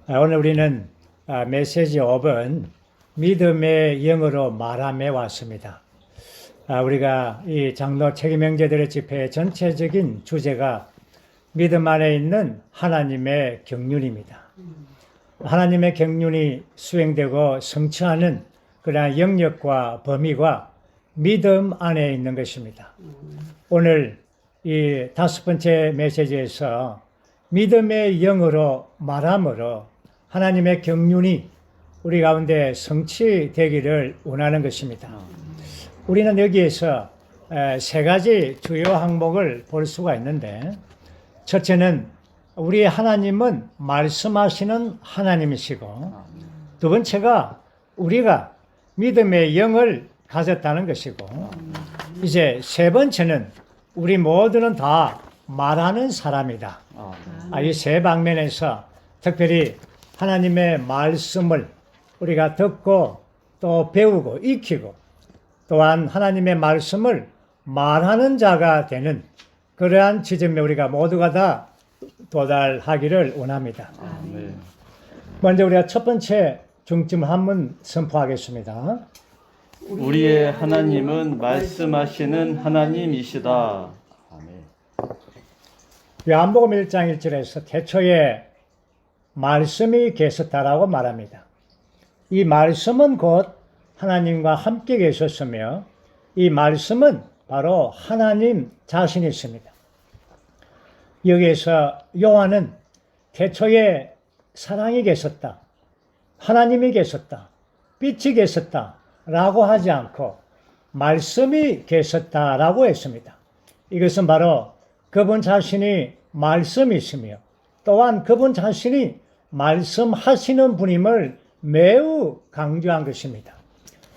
오늘 우리는 메시지 5번 믿음의 영으로 말함에 왔습니다. 우리가 이 장로 책임형제들의 집회의 전체적인 주제가 믿음 안에 있는 하나님의 경륜입니다. 하나님의 경륜이 수행되고 성취하는 그러한 영역과 범위가 믿음 안에 있는 것입니다. 오늘 이 5번째 메시지에서 믿음의 영으로 말함으로 하나님의 경륜이 우리 가운데 성취되기를 원하는 것입니다. 우리는 여기에서 세 가지 주요 항목을 볼 수가 있는데, 첫째는 우리 하나님은 말씀하시는 하나님이시고, 두 번째가 우리가 믿음의 영을 가졌다는 것이고, 이제 세 번째는 우리 모두는 다 말하는 사람이다. 이 세 방면에서 특별히 하나님의 말씀을 우리가 듣고 또 배우고 익히고, 또한 하나님의 말씀을 말하는 자가 되는 그러한 지점에 우리가 모두가 다 도달하기를 원합니다. 먼저 우리가 첫 번째 중점을 한번 선포하겠습니다. 우리의 하나님은 말씀하시는 하나님이시다. 아멘. 요한복음 1장 1절에서 태초에 말씀이 계셨다라고 말합니다. 이 말씀은 곧 하나님과 함께 계셨으며, 이 말씀은 바로 하나님 자신이십니다. 여기에서 요한은 태초에 사랑이 계셨다, 하나님이 계셨다, 빛이 계셨다 라고 하지 않고 말씀이 계셨다라고 했습니다. 이것은 바로 그분 자신이 말씀이시며, 또한 그분 자신이 말씀하시는 분임을 매우 강조한 것입니다.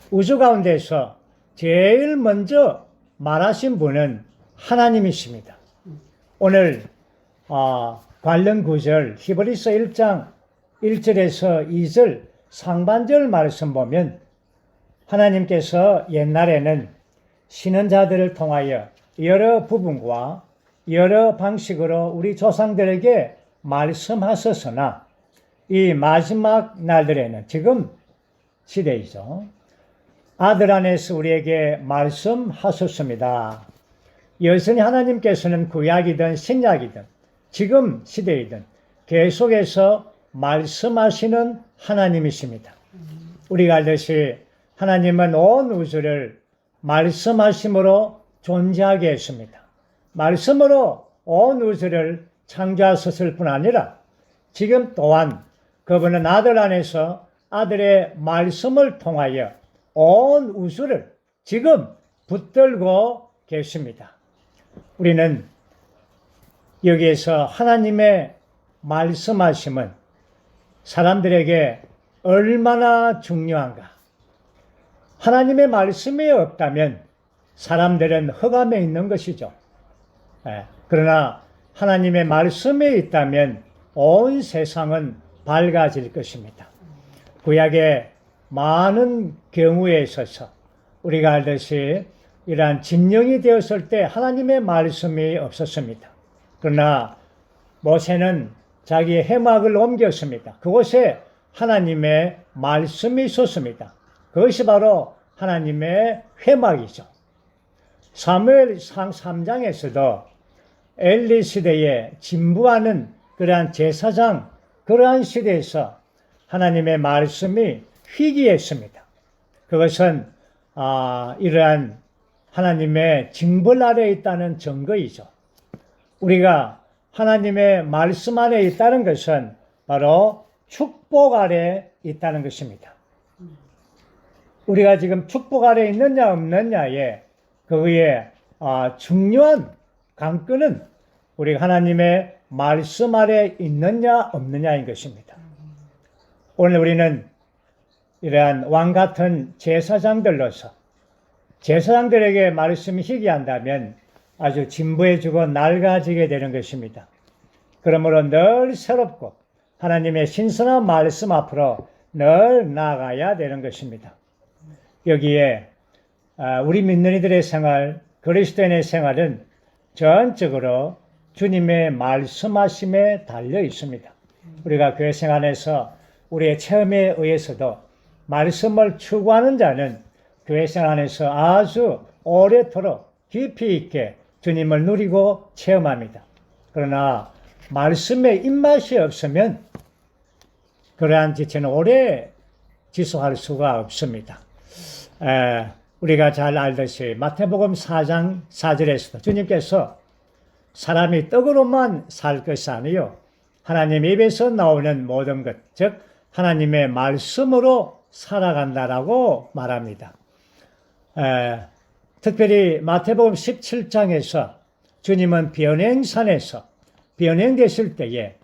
우주 가운데서 제일 먼저 말하신 분은 하나님이십니다. 오늘 관련 구절 히브리서 1장 1절에서 2절 상반절 말씀 보면, 하나님께서 옛날에는 신원자들을 통하여 여러 부분과 여러 방식으로 우리 조상들에게 말씀하셨으나, 이 마지막 날들에는, 지금 시대이죠, 아들 안에서 우리에게 말씀하셨습니다. 여전히 하나님께서는 구약이든 신약이든 지금 시대이든 계속해서 말씀하시는 하나님이십니다. 우리가 알듯이 하나님은 온 우주를 말씀하심으로 존재하게 했습니다. 말씀으로 온 우주를 창조하셨을 뿐 아니라 지금 또한 그분은 아들 안에서 아들의 말씀을 통하여 온 우주를 지금 붙들고 계십니다. 우리는 여기에서 하나님의 말씀하심은 사람들에게 얼마나 중요한가. 하나님의 말씀이 없다면 사람들은 흑암에 있는 것이죠. 그러나 하나님의 말씀이 있다면 온 세상은 밝아질 것입니다. 구약의 많은 경우에 있어서 우리가 알듯이 이러한 진영이 되었을 때 하나님의 말씀이 없었습니다. 그러나 모세는 자기의 해막을 옮겼습니다. 그곳에 하나님의 말씀이 있었습니다. 그것이 바로 하나님의 회막이죠. 사무엘상 3장에서도 엘리 시대에 진부하는 그러한 제사장, 그러한 시대에서 하나님의 말씀이 희귀했습니다. 그것은 이러한 하나님의 징벌 아래에 있다는 증거이죠. 우리가 하나님의 말씀 안에 있다는 것은 바로 축복 아래에 있다는 것입니다. 우리가 지금 축복 아래에 있느냐 없느냐에 그의 중요한 관건은 우리가 하나님의 말씀 아래에 있느냐 없느냐인 것입니다. 오늘 우리는 이러한 왕 같은 제사장들로서 제사장들에게 말씀이 희귀한다면 아주 진부해지고 낡아지게 되는 것입니다. 그러므로 늘 새롭고 하나님의 신선한 말씀 앞으로 늘 나아가야 되는 것입니다. 여기에 우리 믿는 이들의 생활, 그리스도인의 생활은 전적으로 주님의 말씀하심에 달려 있습니다. 우리가 교회 생활에서 우리의 체험에 의해서도 말씀을 추구하는 자는 교회 생활 안에서 아주 오래도록 깊이 있게 주님을 누리고 체험합니다. 그러나 말씀에 입맛이 없으면 그러한 지체는 오래 지속할 수가 없습니다. 우리가 잘 알듯이 마태복음 4장 4절에서도 주님께서 사람이 떡으로만 살 것이 아니요 하나님 입에서 나오는 모든 것, 즉 하나님의 말씀으로 살아간다라고 말합니다. 특별히 마태복음 17장에서 주님은 변행산에서 변행되실 때에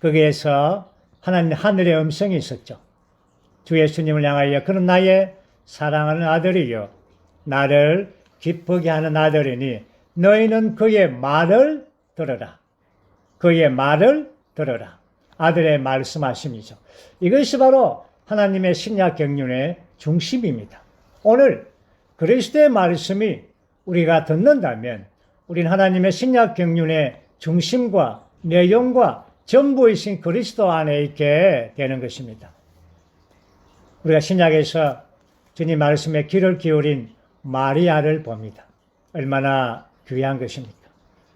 거기에서 하나님 하늘의 음성이 있었죠. 주 예수님을 향하여 그는 나의 사랑하는 아들이요 나를 기쁘게 하는 아들이니 너희는 그의 말을 들으라. 그의 말을 들으라. 아들의 말씀하심이죠. 이것이 바로 하나님의 신약 경륜의 중심입니다. 오늘 그리스도의 말씀이 우리가 듣는다면 우리는 하나님의 신약 경륜의 중심과 내용과 전부이신 그리스도 안에 있게 되는 것입니다. 우리가 신약에서 주님 말씀에 귀를 기울인 마리아를 봅니다. 얼마나 귀한 것입니까?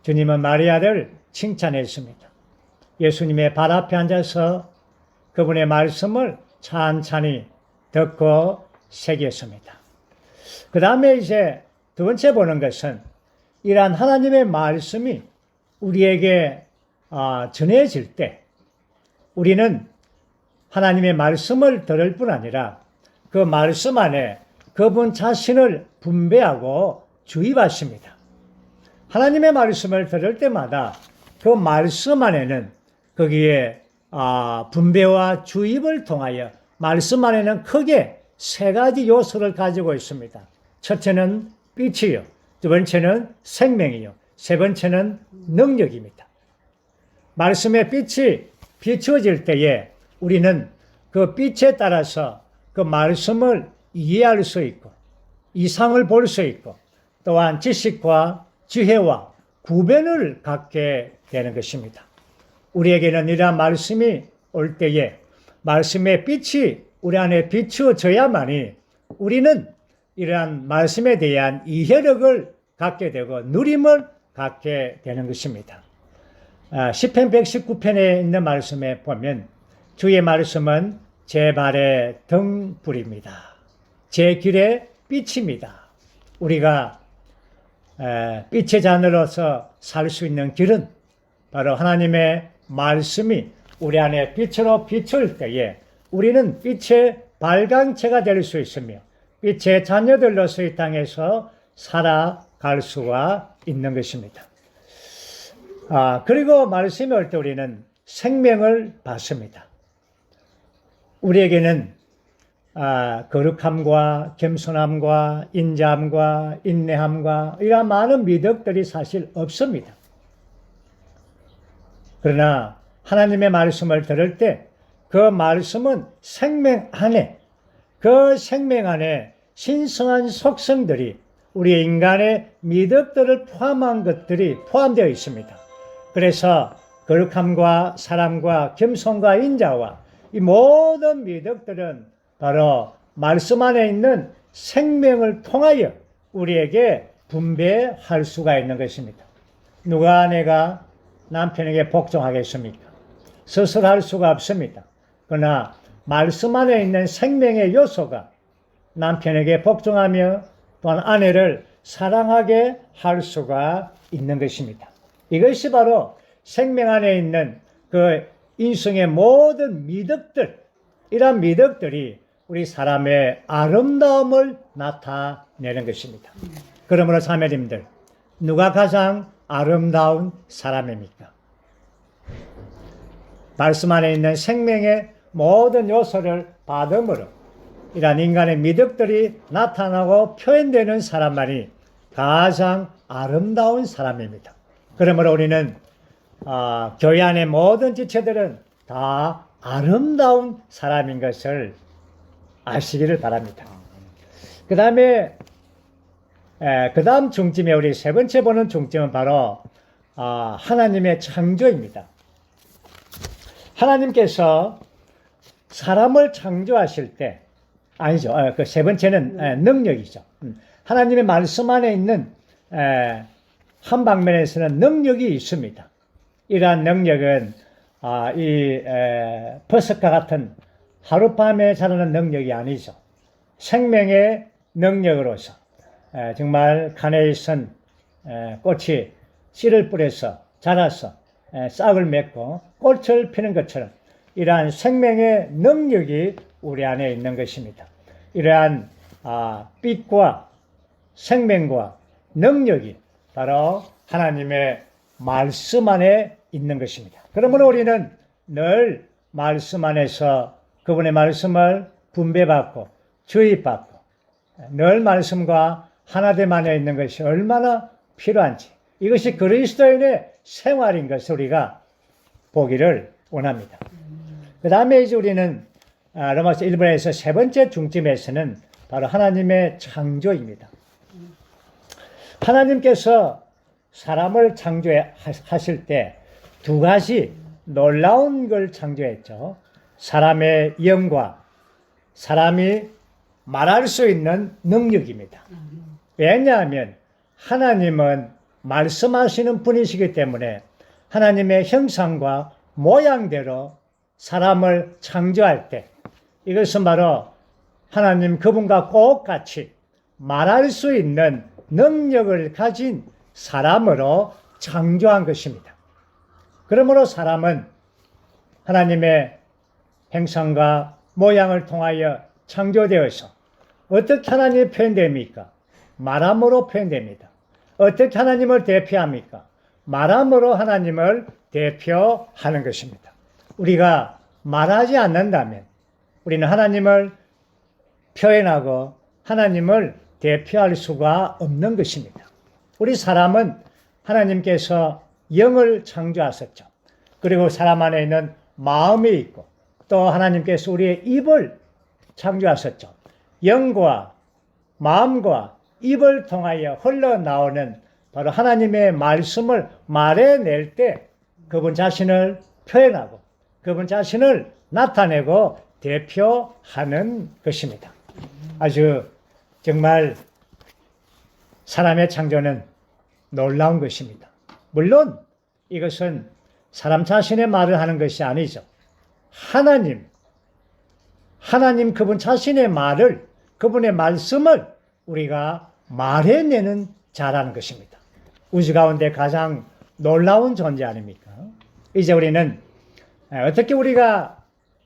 주님은 마리아를 칭찬했습니다. 예수님의 발 앞에 앉아서 그분의 말씀을 찬찬히 듣고 새겼습니다. 그 다음에 이제 두 번째 보는 것은 이러한 하나님의 말씀이 우리에게 전해질 때 우리는 하나님의 말씀을 들을 뿐 아니라 그 말씀 안에 그분 자신을 분배하고 주입하십니다. 하나님의 말씀을 들을 때마다 그 말씀 안에는 거기에 분배와 주입을 통하여 말씀 안에는 크게 세 가지 요소를 가지고 있습니다. 첫째는 빛이요, 두 번째는 생명이요, 세 번째는 능력입니다. 말씀의 빛이 비추어질 때에 우리는 그 빛에 따라서 그 말씀을 이해할 수 있고 이상을 볼 수 있고 또한 지식과 지혜와 구변을 갖게 되는 것입니다. 우리에게는 이러한 말씀이 올 때에 말씀의 빛이 우리 안에 비추어져야만이 우리는 이러한 말씀에 대한 이해력을 갖게 되고 누림을 갖게 되는 것입니다. 시편 119편에 있는 말씀에 보면 주의 말씀은 제 발의 등불입니다. 제 길의 빛입니다. 우리가 빛의 자녀로서 살 수 있는 길은 바로 하나님의 말씀이 우리 안에 빛으로 비출 때에 우리는 빛의 발광체가 될 수 있으며 빛의 자녀들로서 이 땅에서 살아갈 수가 있는 것입니다. 그리고 말씀이 올 때 우리는 생명을 받습니다. 우리에게는 거룩함과 겸손함과 인자함과 인내함과 이러한 많은 미덕들이 사실 없습니다. 그러나 하나님의 말씀을 들을 때 그 말씀은 생명 안에, 그 생명 안에 신성한 속성들이 우리 인간의 미덕들을 포함한 것들이 포함되어 있습니다. 그래서 거룩함과 사랑과 겸손과 인자와 이 모든 미덕들은 바로 말씀 안에 있는 생명을 통하여 우리에게 분배할 수가 있는 것입니다. 누가 내가 남편에게 복종하겠습니까? 스스로 할 수가 없습니다. 그러나 말씀 안에 있는 생명의 요소가 남편에게 복종하며 또한 아내를 사랑하게 할 수가 있는 것입니다. 이것이 바로 생명 안에 있는 그 인성의 모든 미덕들, 이러한 미덕들이 우리 사람의 아름다움을 나타내는 것입니다. 그러므로 자매님들, 누가 가장 아름다운 사람입니까? 말씀 안에 있는 생명의 모든 요소를 받음으로 이러한 인간의 미덕들이 나타나고 표현되는 사람만이 가장 아름다운 사람입니다. 그러므로 우리는 교회 안의 모든 지체들은 다 아름다운 사람인 것을 아시기를 바랍니다. 그 다음에 그 다음 중점에 우리 세 번째 보는 중점은 바로 하나님의 창조입니다. 하나님께서 사람을 창조하실 때, 아니죠. 그 세 번째는 능력이죠. 하나님의 말씀 안에 있는 한 방면에서는 능력이 있습니다. 이러한 능력은 이 버섯과 같은 하룻밤에 자라는 능력이 아니죠. 생명의 능력으로서 정말 간에 있은 꽃이 씨를 뿌려서 자라서 싹을 맺고 꽃을 피는 것처럼 이러한 생명의 능력이 우리 안에 있는 것입니다. 이러한 빛과 생명과 능력이 바로 하나님의 말씀 안에 있는 것입니다. 그러므로 우리는 늘 말씀 안에서 그분의 말씀을 분배받고 주입받고 늘 말씀과 하나됨 안에 있는 것이 얼마나 필요한지, 이것이 그리스도인의 생활인 것을 우리가 보기를 원합니다. 그 다음에 이제 우리는 로마서 1번에서 세 번째 중점에서는 바로 하나님의 창조입니다. 하나님께서 사람을 창조하실 때 두 가지 놀라운 걸 창조했죠. 사람의 영과 사람이 말할 수 있는 능력입니다. 왜냐하면 하나님은 말씀하시는 분이시기 때문에 하나님의 형상과 모양대로 사람을 창조할 때 이것은 바로 하나님 그분과 똑같이 말할 수 있는 능력을 가진 사람으로 창조한 것입니다. 그러므로 사람은 하나님의 형상과 모양을 통하여 창조되어서 어떻게 하나님이 표현됩니까? 말함으로 표현됩니다. 어떻게 하나님을 대표합니까? 말함으로 하나님을 대표하는 것입니다. 우리가 말하지 않는다면 우리는 하나님을 표현하고 하나님을 대표할 수가 없는 것입니다. 우리 사람은 하나님께서 영을 창조하셨죠. 그리고 사람 안에 있는 마음이 있고 또 하나님께서 우리의 입을 창조하셨죠. 영과 마음과 입을 통하여 흘러나오는 바로 하나님의 말씀을 말해낼 때 그분 자신을 표현하고 그분 자신을 나타내고 대표하는 것입니다. 아주 정말 사람의 창조는 놀라운 것입니다. 물론 이것은 사람 자신의 말을 하는 것이 아니죠. 하나님 그분 자신의 말을, 그분의 말씀을 우리가 말해내는 자라는 것입니다. 우주 가운데 가장 놀라운 존재 아닙니까? 이제 우리는 어떻게 우리가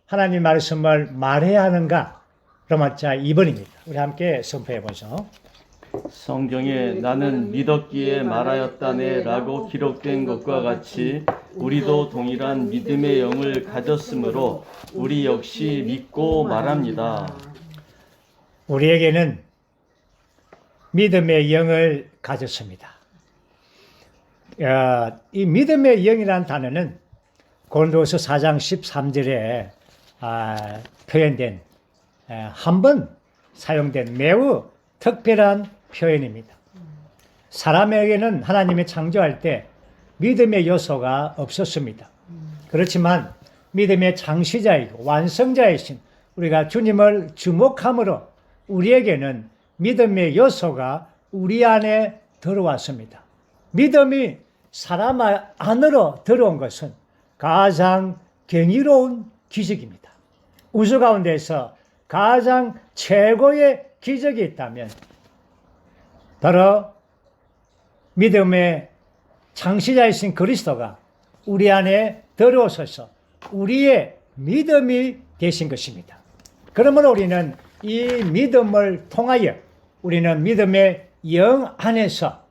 하나님 말씀을 말해야 하는가? 로마자 2번입니다. 우리 함께 선포해 보죠. 성경에 나는 믿었기에 말하였다네 라고 기록된 것과 같이 우리도 동일한 믿음의 영을 가졌으므로 우리 역시 믿고 말합니다. 우리에게는 믿음의 영을 가졌습니다. 이 믿음의 영이라는 단어는 고린도서 4장 13절에 표현된 한 번 사용된 매우 특별한 표현입니다. 사람에게는 하나님이 창조할 때 믿음의 요소가 없었습니다. 그렇지만 믿음의 창시자이고 완성자이신 우리가 주님을 주목함으로 우리에게는 믿음의 요소가 우리 안에 들어왔습니다. 믿음이 사람 안으로 들어온 것은 가장 경이로운 기적입니다. 우주 가운데서 가장 최고의 기적이 있다면 바로 믿음의 창시자이신 그리스도가 우리 안에 들어오셔서 우리의 믿음이 되신 것입니다. 그러므로 우리는 이 믿음을 통하여 우리는 믿음의 영 안에서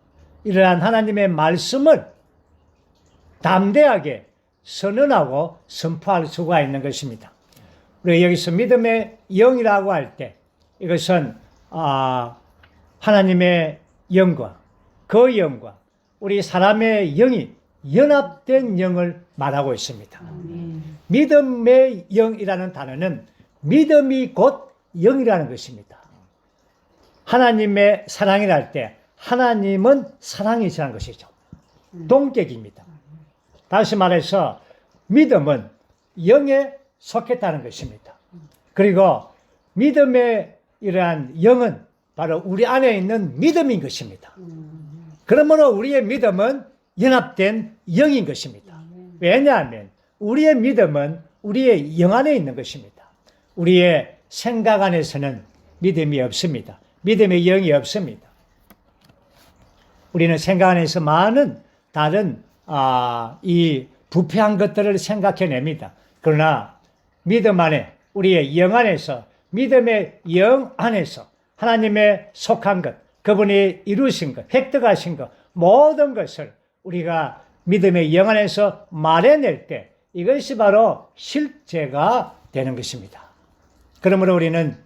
이러한 하나님의 말씀을 담대하게 선언하고 선포할 수가 있는 것입니다. 우리 여기서 믿음의 영이라고 할 때 이것은 하나님의 영과 그 영과 우리 사람의 영이 연합된 영을 말하고 있습니다. 믿음의 영이라는 단어는 믿음이 곧 영이라는 것입니다. 하나님의 사랑이라 할 때 하나님은 사랑이시라는 것이죠. 동격입니다. 다시 말해서 믿음은 영에 속했다는 것입니다. 그리고 믿음의 이러한 영은 바로 우리 안에 있는 믿음인 것입니다. 그러므로 우리의 믿음은 연합된 영인 것입니다. 왜냐하면 우리의 믿음은 우리의 영 안에 있는 것입니다. 우리의 생각 안에서는 믿음이 없습니다. 믿음의 영이 없습니다. 우리는 생각 안에서 많은 다른 이 부패한 것들을 생각해냅니다. 그러나 믿음 안에, 우리의 영 안에서, 믿음의 영 안에서 하나님의 속한 것, 그분이 이루신 것, 획득하신 것, 모든 것을 우리가 믿음의 영 안에서 말해낼 때 이것이 바로 실제가 되는 것입니다. 그러므로 우리는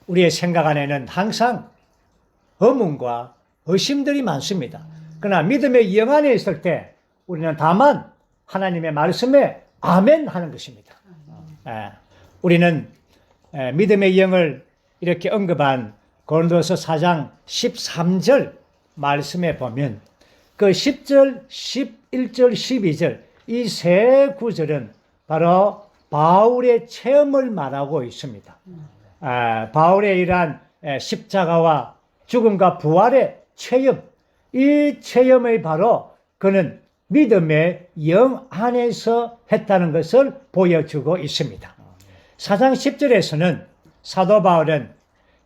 우리의 생각 안에는 항상 의문과 의심들이 많습니다. 그러나 믿음의 영 안에 있을 때 우리는 다만 하나님의 말씀에 아멘 하는 것입니다. 우리는 믿음의 영을 이렇게 언급한 고린도서 4장 13절 말씀에 보면 그 10절, 11절, 12절 이 세 구절은 바로 바울의 체험을 말하고 있습니다. 바울의 이러한 십자가와 죽음과 부활의 체험, 이 체험의 바로 그는 믿음의 영 안에서 했다는 것을 보여주고 있습니다. 4장 10절에서는 사도 바울은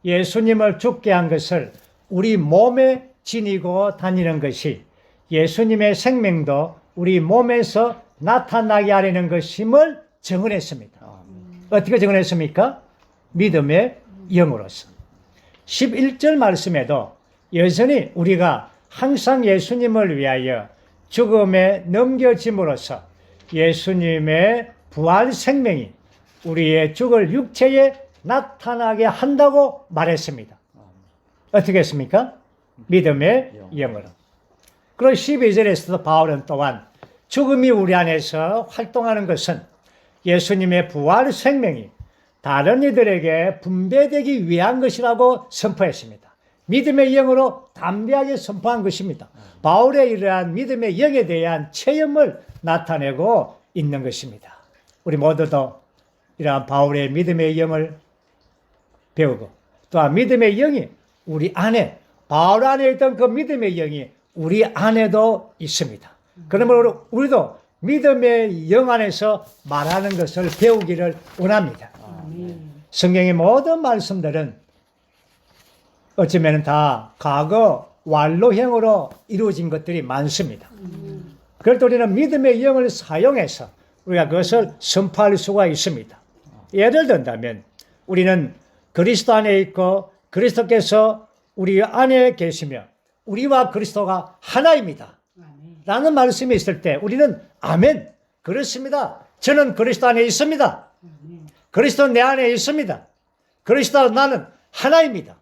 예수님을 죽게 한 것을 우리 몸에 지니고 다니는 것이 예수님의 생명도 우리 몸에서 나타나게 하려는 것임을 증언했습니다. 어떻게 증언했습니까? 믿음의 영으로서. 11절 말씀에도 여전히 우리가 항상 예수님을 위하여 죽음에 넘겨짐으로써 예수님의 부활 생명이 우리의 죽을 육체에 나타나게 한다고 말했습니다. 어떻게 했습니까? 믿음의 영으로. 그리고 12절에서도 바울은 또한 죽음이 우리 안에서 활동하는 것은 예수님의 부활 생명이 다른 이들에게 분배되기 위한 것이라고 선포했습니다. 믿음의 영으로 담대하게 선포한 것입니다. 바울의 이러한 믿음의 영에 대한 체험을 나타내고 있는 것입니다. 우리 모두도 이러한 바울의 믿음의 영을 배우고 또한 믿음의 영이 우리 안에, 바울 안에 있던 그 믿음의 영이 우리 안에도 있습니다. 그러므로 우리도 믿음의 영 안에서 말하는 것을 배우기를 원합니다. 성경의 모든 말씀들은 어쩌면 다 과거 완료형으로 이루어진 것들이 많습니다. 그럴 때 우리는 믿음의 영을 사용해서 우리가 그것을 선포할 수가 있습니다. 예를 든다면 우리는 그리스도 안에 있고 그리스도께서 우리 안에 계시며 우리와 그리스도가 하나입니다. 라는 말씀이 있을 때 우리는 아멘, 그렇습니다. 저는 그리스도 안에 있습니다. 그리스도 내 안에 있습니다. 그리스도와 나는 하나입니다.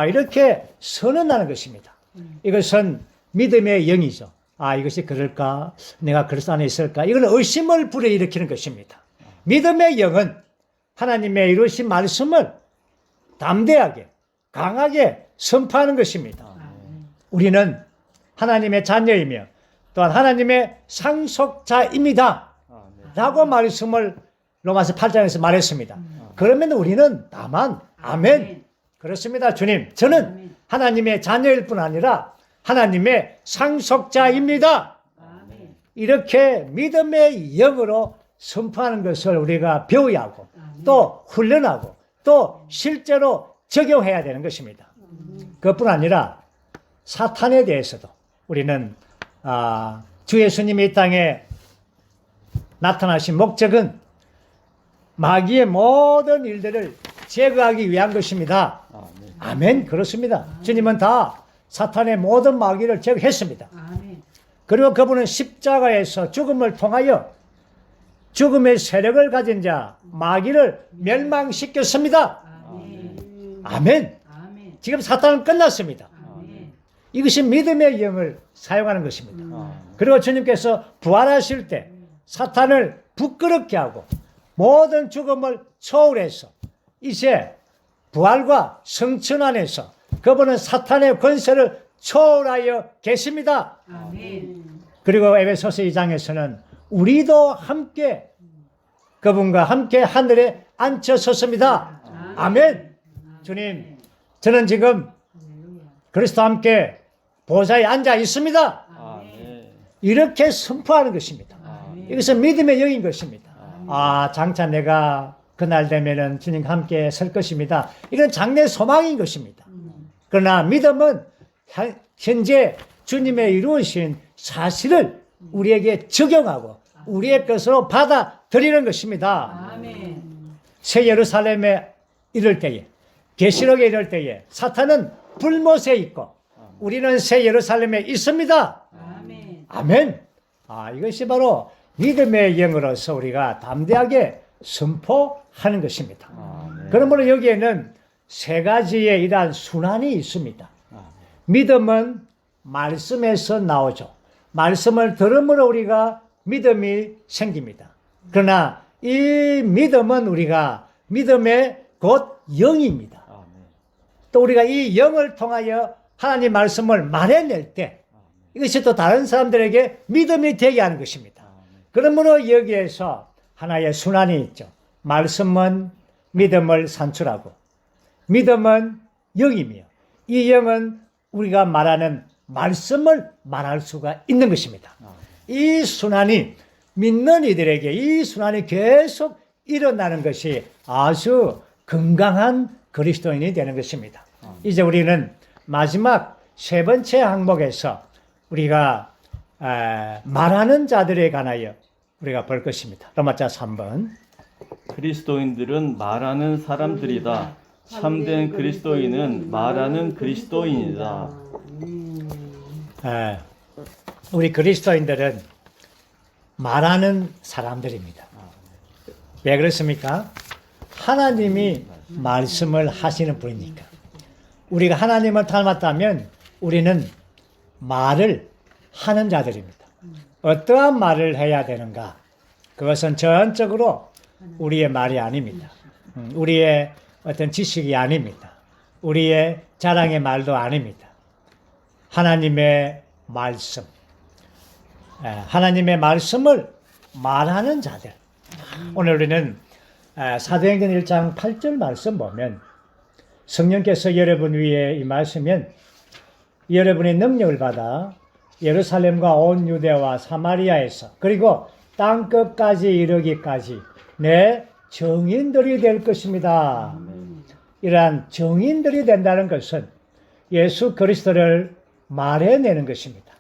이렇게 선언하는 것입니다. 이것은 믿음의 영이죠. 이것이 그럴까? 내가 그리스도 안에 있을까? 이건 의심을 불러일으키는 것입니다. 믿음의 영은 하나님의 이루신 말씀을 담대하게, 강하게 선포하는 것입니다. 우리는 하나님의 자녀이며 또한 하나님의 상속자입니다. 라고 말씀을 로마서 8장에서 말했습니다. 그러면 우리는 다만 아멘, 그렇습니다. 주님, 저는 하나님의 자녀일 뿐 아니라 하나님의 상속자입니다. 이렇게 믿음의 영으로 선포하는 것을 우리가 배워야 하고 또 훈련하고 또 실제로 적용해야 되는 것입니다. 그것뿐 아니라 사탄에 대해서도 우리는 주 예수님이 이 땅에 나타나신 목적은 마귀의 모든 일들을 제거하기 위한 것입니다. 아멘. 그렇습니다. 주님은 다 사탄의 모든 마귀를 제거했습니다. 그리고 그분은 십자가에서 죽음을 통하여 죽음의 세력을 가진 자 마귀를 멸망시켰습니다. 아멘. 지금 사탄은 끝났습니다. 이것이 믿음의 영을 사용하는 것입니다. 그리고 주님께서 부활하실 때 사탄을 부끄럽게 하고 모든 죽음을 초월해서 이제 부활과 성천 안에서 그분은 사탄의 권세를 초월하여 계십니다. 그리고 에베소서 2장에서는 우리도 함께 그분과 함께 하늘에 앉혀 섰습니다. 아멘. 주님, 저는 지금 그리스도와 함께 보좌에 앉아 있습니다. 아멘. 이렇게 선포하는 것입니다. 이것은 믿음의 영인 것입니다. 장차 내가 그날 되면은 주님과 함께 설 것입니다. 이건 장래 소망인 것입니다. 그러나 믿음은 현재 주님의 이루신 사실을 우리에게 적용하고 우리의 것으로 받아들이는 것입니다. 아멘. 새 예루살렘에 이를 때에, 계시록에 이를 때에 사탄은 불못에 있고 우리는 새 예루살렘에 있습니다. 아멘. 아멘. 이것이 바로 믿음의 영으로서 우리가 담대하게 선포하는 것입니다. 아멘. 그러므로 여기에는 세 가지의 이러한 순환이 있습니다. 믿음은 말씀에서 나오죠. 말씀을 들음으로 우리가 믿음이 생깁니다. 그러나 이 믿음은 우리가 믿음의 곧 영입니다. 아멘. 또 우리가 이 영을 통하여 하나님 말씀을 말해낼 때 이것이 또 다른 사람들에게 믿음이 되게 하는 것입니다. 그러므로 여기에서 하나의 순환이 있죠. 말씀은 믿음을 산출하고 믿음은 영이며 이 영은 우리가 말하는 말씀을 말할 수가 있는 것입니다. 이 순환이 믿는 이들에게 이 순환이 계속 일어나는 것이 아주 건강한 그리스도인이 되는 것입니다. 이제 우리는 마지막 세 번째 항목에서 우리가 말하는 자들에 관하여 우리가 볼 것입니다. 로마자 3번. 그리스도인들은 말하는 사람들이다. 참된 그리스도인은 말하는 그리스도인이다. 우리 그리스도인들은 말하는 사람들입니다. 왜 그렇습니까? 하나님이 말씀을 하시는 분이니까. 우리가 하나님을 닮았다면 우리는 말을 하는 자들입니다. 어떠한 말을 해야 되는가? 그것은 전적으로 우리의 말이 아닙니다. 우리의 어떤 지식이 아닙니다. 우리의 자랑의 말도 아닙니다. 하나님의 말씀. 하나님의 말씀을 말하는 자들. 오늘 우리는 사도행전 1장 8절 말씀 보면 성령께서 여러분 위에 임하시면 여러분의 능력을 받아 예루살렘과 온 유대와 사마리아에서 그리고 땅 끝까지 이르기까지 내 증인들이 될 것입니다. 이러한 증인들이 된다는 것은 예수 그리스도를 말해내는 것입니다.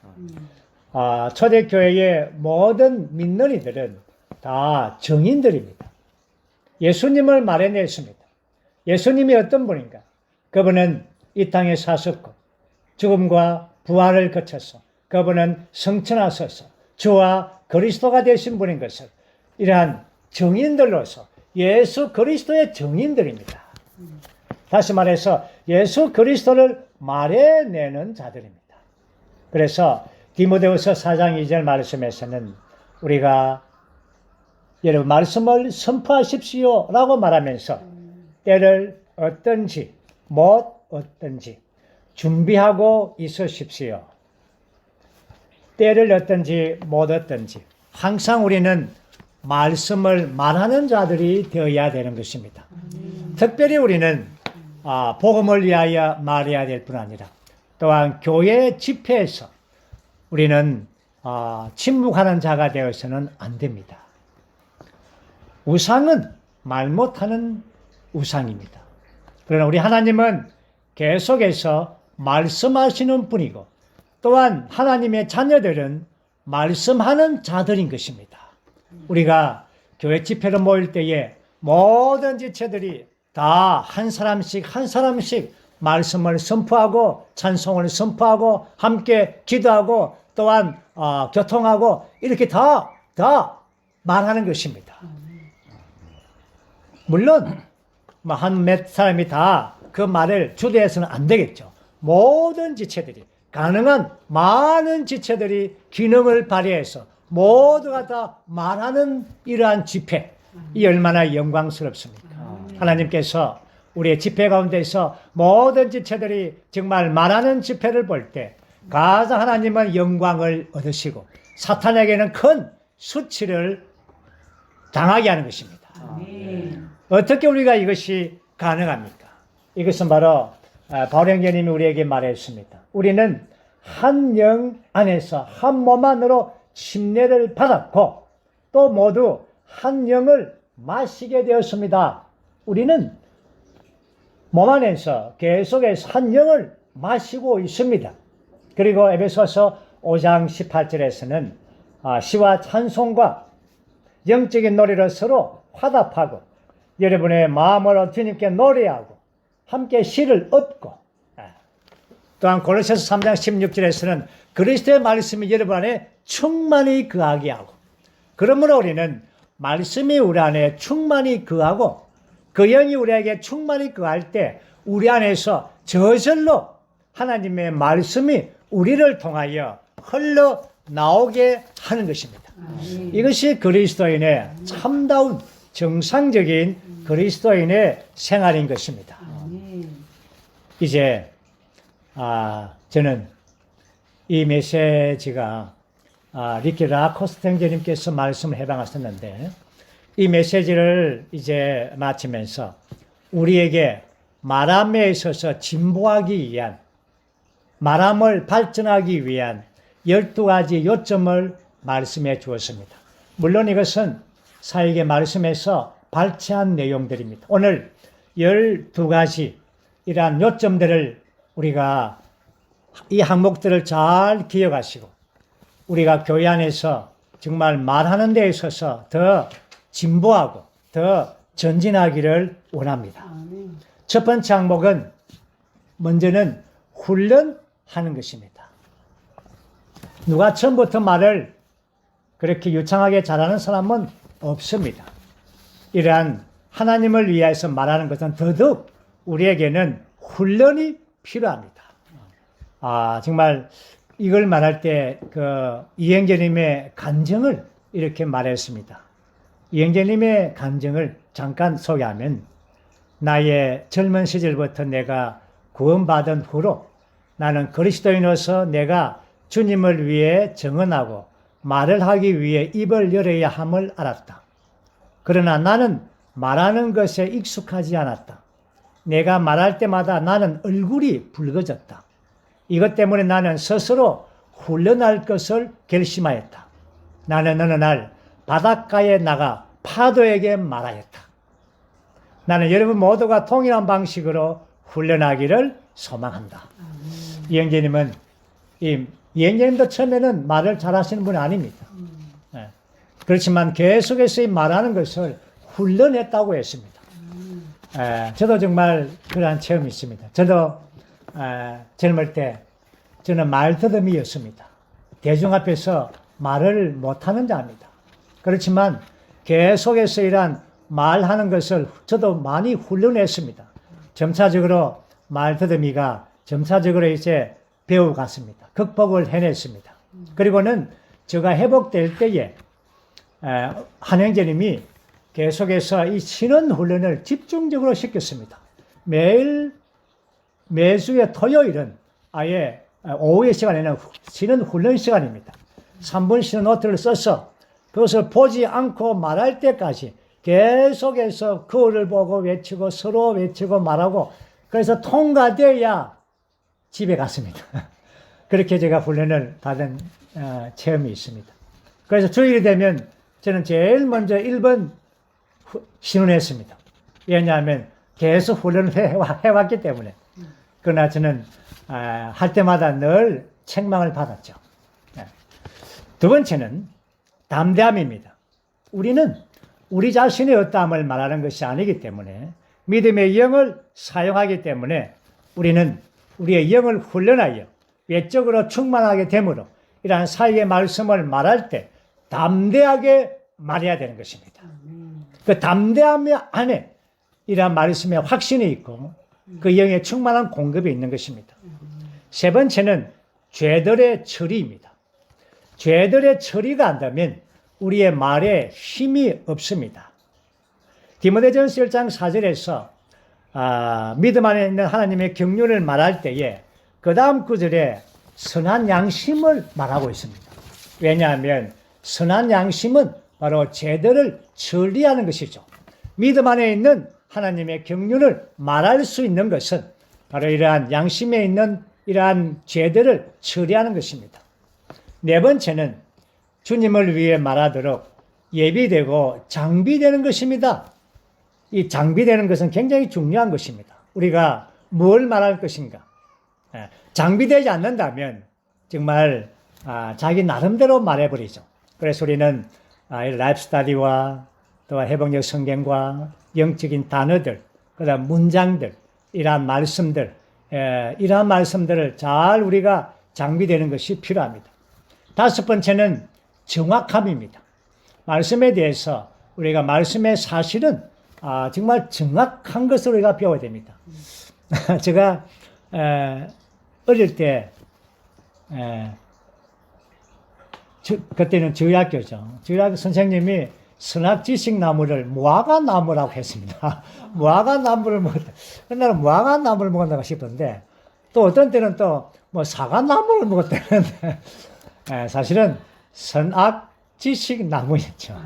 초대교회의 모든 믿는 이들은 다 증인들입니다. 예수님을 말해냈습니다. 예수님이 어떤 분인가? 그분은 이 땅에 사셨고 죽음과 부활을 거쳐서 그분은 성천하셔서 주와 그리스도가 되신 분인 것을 이러한 증인들로서 예수 그리스도의 증인들입니다. 다시 말해서 예수 그리스도를 말해내는 자들입니다. 그래서 디모데후서 4장 2절 말씀에서는 우리가 여러분 말씀을 선포하십시오 라고 말하면서 때를 어떤지 못 어떤지 준비하고 있으십시오. 때를 어떤지 못 어떤지 항상 우리는 말씀을 말하는 자들이 되어야 되는 것입니다. 특별히 우리는 복음을 위하여 말해야 될 뿐 아니라 또한 교회 집회에서 우리는 침묵하는 자가 되어서는 안 됩니다. 우상은 말 못하는 우상입니다. 그러나 우리 하나님은 계속해서 말씀하시는 분이고 또한 하나님의 자녀들은 말씀하는 자들인 것입니다. 우리가 교회 집회로 모일 때에 모든 지체들이 다 한 사람씩 한 사람씩 말씀을 선포하고 찬송을 선포하고 함께 기도하고 또한 교통하고 이렇게 다 말하는 것입니다. 물론 한 몇 사람이 다 그 말을 주도해서는 안 되겠죠. 모든 지체들이 가능한 많은 지체들이 기능을 발휘해서 모두가 다 말하는 이러한 집회 이 얼마나 영광스럽습니까? 하나님께서 우리의 집회 가운데서 모든 지체들이 정말 말하는 집회를 볼 때 가장 하나님은 영광을 얻으시고 사탄에게는 큰 수치를 당하게 하는 것입니다. 아멘. 어떻게 우리가 이것이 가능합니까? 이것은 바로 바울 형제님이 우리에게 말했습니다. 우리는 한 영 안에서 한 몸 안으로 침례를 받았고 또 모두 한 영을 마시게 되었습니다. 우리는 몸 안에서 계속해서 한 영을 마시고 있습니다. 그리고 에베소서 5장 18절에서는 시와 찬송과 영적인 노래를 서로 화답하고 여러분의 마음으로 주님께 노래하고 함께 시를 읊고 또한 골로새서 3장 16절에서는 그리스도의 말씀이 여러분 안에 충만히 거하게 하고 그러므로 우리는 말씀이 우리 안에 충만히 거하고 그 영이 우리에게 충만히 거할 때 우리 안에서 저절로 하나님의 말씀이 우리를 통하여 흘러나오게 하는 것입니다. 이것이 그리스도인의 참다운 정상적인 그리스도인의 생활인 것입니다. 이제 저는 이 메시지가 리키 라코스트 형제님께서 말씀을 해방하셨는데 이 메시지를 이제 마치면서 우리에게 말함에 있어서 진보하기 위한 말함을 발전하기 위한 12가지 요점을 말씀해 주었습니다. 물론 이것은 사역의 말씀에서 발췌한 내용들입니다. 오늘 12가지 이러한 요점들을 우리가 이 항목들을 잘 기억하시고 우리가 교회 안에서 정말 말하는 데 있어서 더 진보하고 더 전진하기를 원합니다. 첫 번째 항목은 먼저는 훈련하는 것입니다. 누가 처음부터 말을 그렇게 유창하게 잘하는 사람은 없습니다. 이러한 하나님을 위해서 말하는 것은 더더욱 우리에게는 훈련이 필요합니다. 정말 이걸 말할 때 이행제님의 간증을 이렇게 말했습니다. 이행제님의 간증을 잠깐 소개하면 나의 젊은 시절부터 내가 구원받은 후로 나는 그리스도인으로서 내가 주님을 위해 증언하고 말을 하기 위해 입을 열어야 함을 알았다. 그러나 나는 말하는 것에 익숙하지 않았다. 내가 말할 때마다 나는 얼굴이 붉어졌다. 이것 때문에 나는 스스로 훈련할 것을 결심하였다. 나는 어느 날 바닷가에 나가 파도에게 말하였다. 나는 여러분 모두가 동일한 방식으로 훈련하기를 소망한다. 이영재님은 이영재님도 처음에는 말을 잘하시는 분이 아닙니다. 그렇지만 계속해서 이 말하는 것을 훈련했다고 했습니다. 저도 정말 그러한 체험이 있습니다. 저도 젊을 때 저는 말더듬이였습니다. 대중 앞에서 말을 못하는 자입니다. 그렇지만 계속해서 이러한 말하는 것을 저도 많이 훈련했습니다. 점차적으로 말더듬이가 점차적으로 이제 배워갔습니다. 극복을 해냈습니다. 그리고는 제가 회복될 때에 한영재님이 계속해서 이 신원 훈련을 집중적으로 시켰습니다. 매주의 토요일은 아예 오후의 시간에는 신원 훈련 시간입니다. 3분 신원 노트를 써서 그것을 보지 않고 말할 때까지 계속해서 거울을 보고 외치고 서로 외치고 말하고 그래서 통과되어야 집에 갔습니다. 그렇게 제가 훈련을 받은 체험이 있습니다. 그래서 주일이 되면 저는 제일 먼저 1번 신원했습니다. 왜냐하면 계속 훈련을 해왔기 때문에. 그러나 저는 할 때마다 늘 책망을 받았죠. 두 번째는 담대함입니다. 우리는 우리 자신의 어떠함을 말하는 것이 아니기 때문에 믿음의 영을 사용하기 때문에 우리는 우리의 영을 훈련하여 외적으로 충만하게 되므로 이러한 사역의 말씀을 말할 때 담대하게 말해야 되는 것입니다. 그 담대함 안에 이러한 말씀의 확신이 있고 그 영의 충만한 공급이 있는 것입니다. 세 번째는 죄들의 처리입니다. 죄들의 처리가 안 되면 우리의 말에 힘이 없습니다. 디모데전서 1장 4절에서 믿음 안에 있는 하나님의 경륜을 말할 때에 그 다음 구절에 선한 양심을 말하고 있습니다. 왜냐하면 선한 양심은 바로 죄들을 처리하는 것이죠. 믿음 안에 있는 하나님의 경륜을 말할 수 있는 것은 바로 이러한 양심에 있는 이러한 죄들을 처리하는 것입니다. 네 번째는 주님을 위해 말하도록 예비되고 장비되는 것입니다. 이 장비되는 것은 굉장히 중요한 것입니다. 우리가 뭘 말할 것인가? 장비되지 않는다면 정말 자기 나름대로 말해버리죠. 그래서 우리는 라이프 스타디와 또 회복력 성경과 영적인 단어들, 그다음 문장들, 이러한 말씀들, 이러한 말씀들을 잘 우리가 장비되는 것이 필요합니다. 다섯 번째는 정확함입니다. 말씀에 대해서 우리가 말씀의 사실은 정말 정확한 것을 우리가 배워야 됩니다. 제가 어릴 때 그때는 저희 학교죠. 저희 학교 선생님이 선악지식나무를 무화과나무라고 했습니다. 무화과나무를 먹었다. 옛날에 무화과나무를 먹었다고 싶은데 또 어떤 때는 또 뭐 사과나무를 먹었다는데 사실은 선악지식나무였죠.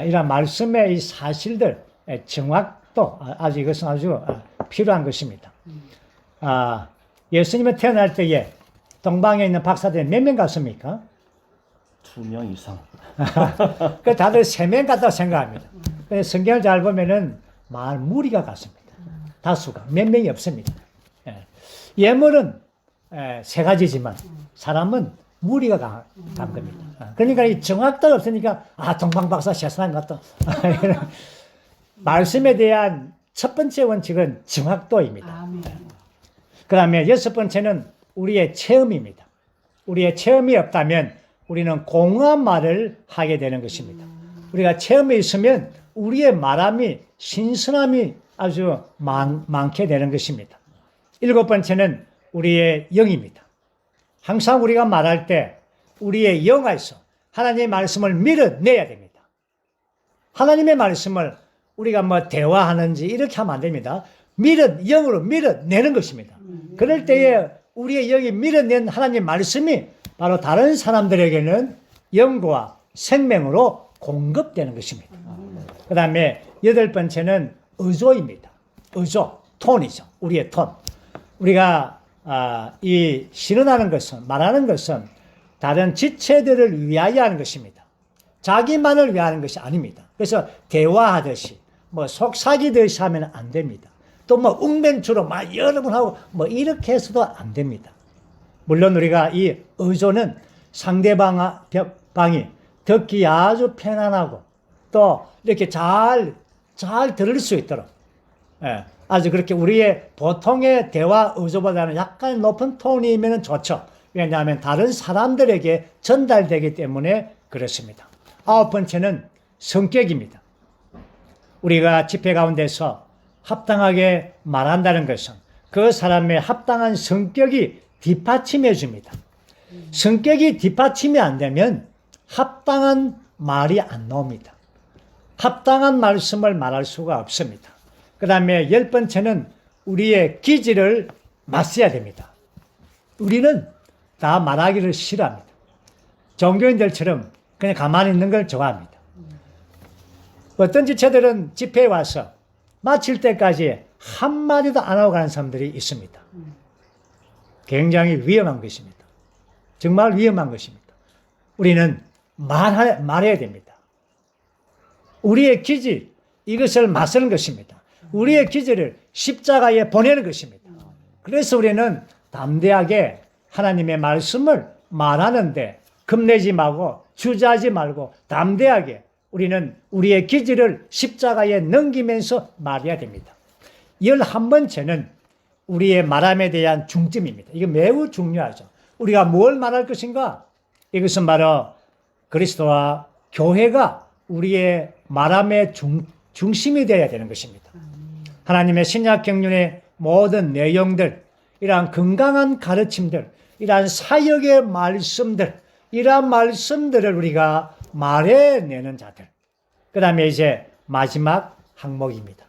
이런 말씀의 이 사실들 정확도 아주 이것은 아주 필요한 것입니다. 예수님이 태어날 때에 동방에 있는 박사들이 몇 명 갔습니까? 2명 이상. 그 다들 3명 같다고 생각합니다. 성경을 잘 보면은 무리가 갔습니다. 다수가 몇 명이 없습니다. 예물은 3가지지만 사람은 무리가 간 겁니다. 그러니까 이 정확도가 없으니까 동방 박사 세상 같다. 말씀에 대한 첫 번째 원칙은 정확도입니다. 그 다음에 여섯 번째는 우리의 체험입니다. 우리의 체험이 없다면 우리는 공허한 말을 하게 되는 것입니다. 우리가 체험이 있으면 우리의 말함이 신선함이 아주 많게 되는 것입니다. 일곱 번째는 우리의 영입니다. 항상 우리가 말할 때 우리의 영에서 하나님의 말씀을 밀어내야 됩니다. 하나님의 말씀을 우리가 뭐 대화하는지 이렇게 하면 안 됩니다. 영으로 밀어내는 것입니다. 그럴 때에 우리의 영이 밀어낸 하나님의 말씀이 바로 다른 사람들에게는 영과 생명으로 공급되는 것입니다. 그 다음에 여덟 번째는 의조입니다. 의조, 톤이죠. 우리의 톤. 우리가 이 신언하는 것은, 말하는 것은 다른 지체들을 위하여 하는 것입니다. 자기만을 위하는 것이 아닙니다. 그래서 대화하듯이 뭐 속삭이듯이 하면 안 됩니다. 또 뭐 웅변주로 막 여러 번 하고 뭐 이렇게 해서도 안 됩니다. 물론 우리가 이 의조는 상대방이 듣기 아주 편안하고 또 이렇게 잘 들을 수 있도록 아주 그렇게 우리의 보통의 대화 의조보다는 약간 높은 톤이면 좋죠. 왜냐하면 다른 사람들에게 전달되기 때문에 그렇습니다. 아홉 번째는 성격입니다. 우리가 집회 가운데서 합당하게 말한다는 것은 그 사람의 합당한 성격이 뒷받침해 줍니다. 성격이 뒷받침이 안 되면 합당한 말이 안 나옵니다. 합당한 말씀을 말할 수가 없습니다. 그 다음에 열 번째는 우리의 기질을 맞서야 됩니다. 우리는 다 말하기를 싫어합니다. 종교인들처럼 그냥 가만히 있는 걸 좋아합니다. 어떤 지체들은 집회에 와서 마칠 때까지 한마디도 안 하고 가는 사람들이 있습니다. 굉장히 위험한 것입니다. 정말 위험한 것입니다. 우리는 말해야 됩니다. 우리의 기질, 이것을 맞서는 것입니다. 우리의 기질을 십자가에 보내는 것입니다. 그래서 우리는 담대하게 하나님의 말씀을 말하는데 겁내지 말고 주저하지 말고 담대하게 우리는 우리의 기질을 십자가에 넘기면서 말해야 됩니다. 11번째는 우리의 말함에 대한 중점입니다. 이게 매우 중요하죠. 우리가 뭘 말할 것인가? 이것은 바로 그리스도와 교회가 우리의 말함의 중심이 되어야 되는 것입니다. 하나님의 신약 경륜의 모든 내용들, 이러한 건강한 가르침들, 이러한 사역의 말씀들, 이러한 말씀들을 우리가 말해내는 자들. 그 다음에 이제 마지막 항목입니다.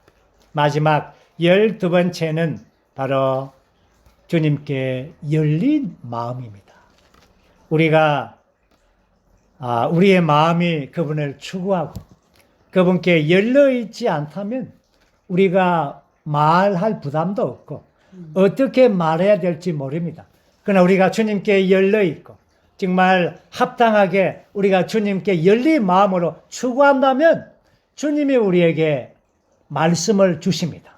마지막 12번째는 바로 주님께 열린 마음입니다. 우리가 우리의 마음이 그분을 추구하고 그분께 열려 있지 않다면 우리가 말할 부담도 없고 어떻게 말해야 될지 모릅니다. 그러나 우리가 주님께 열려 있고 정말 합당하게 우리가 주님께 열린 마음으로 추구한다면 주님이 우리에게 말씀을 주십니다.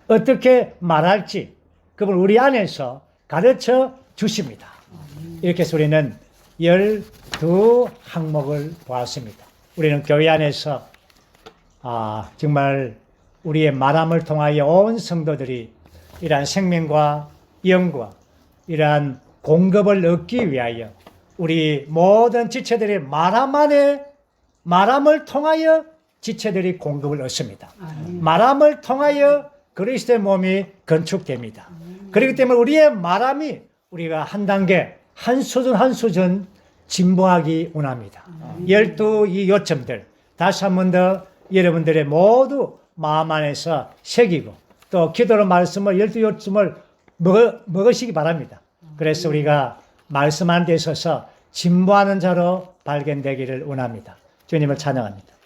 어떻게 말할지 그분 우리 안에서 가르쳐 주십니다. 이렇게 해서 우리는 12항목을 보았습니다. 우리는 교회 안에서 정말 우리의 말함을 통하여 온 성도들이 이러한 생명과 영과 이러한 공급을 얻기 위하여 우리 모든 지체들의 말함을 통하여 지체들이 공급을 얻습니다. 말함을 통하여 그리스도의 몸이 건축됩니다. 그렇기 때문에 우리의 말함이 우리가 한 단계, 한 수준 진보하기 원합니다. 12이 요점들 다시 한 번 더 여러분들의 모두 마음 안에서 새기고 또 기도로 말씀을 12 요점을 먹으시기 바랍니다. 그래서 우리가 말씀 안에 있어서 진보하는 자로 발견되기를 원합니다. 주님을 찬양합니다.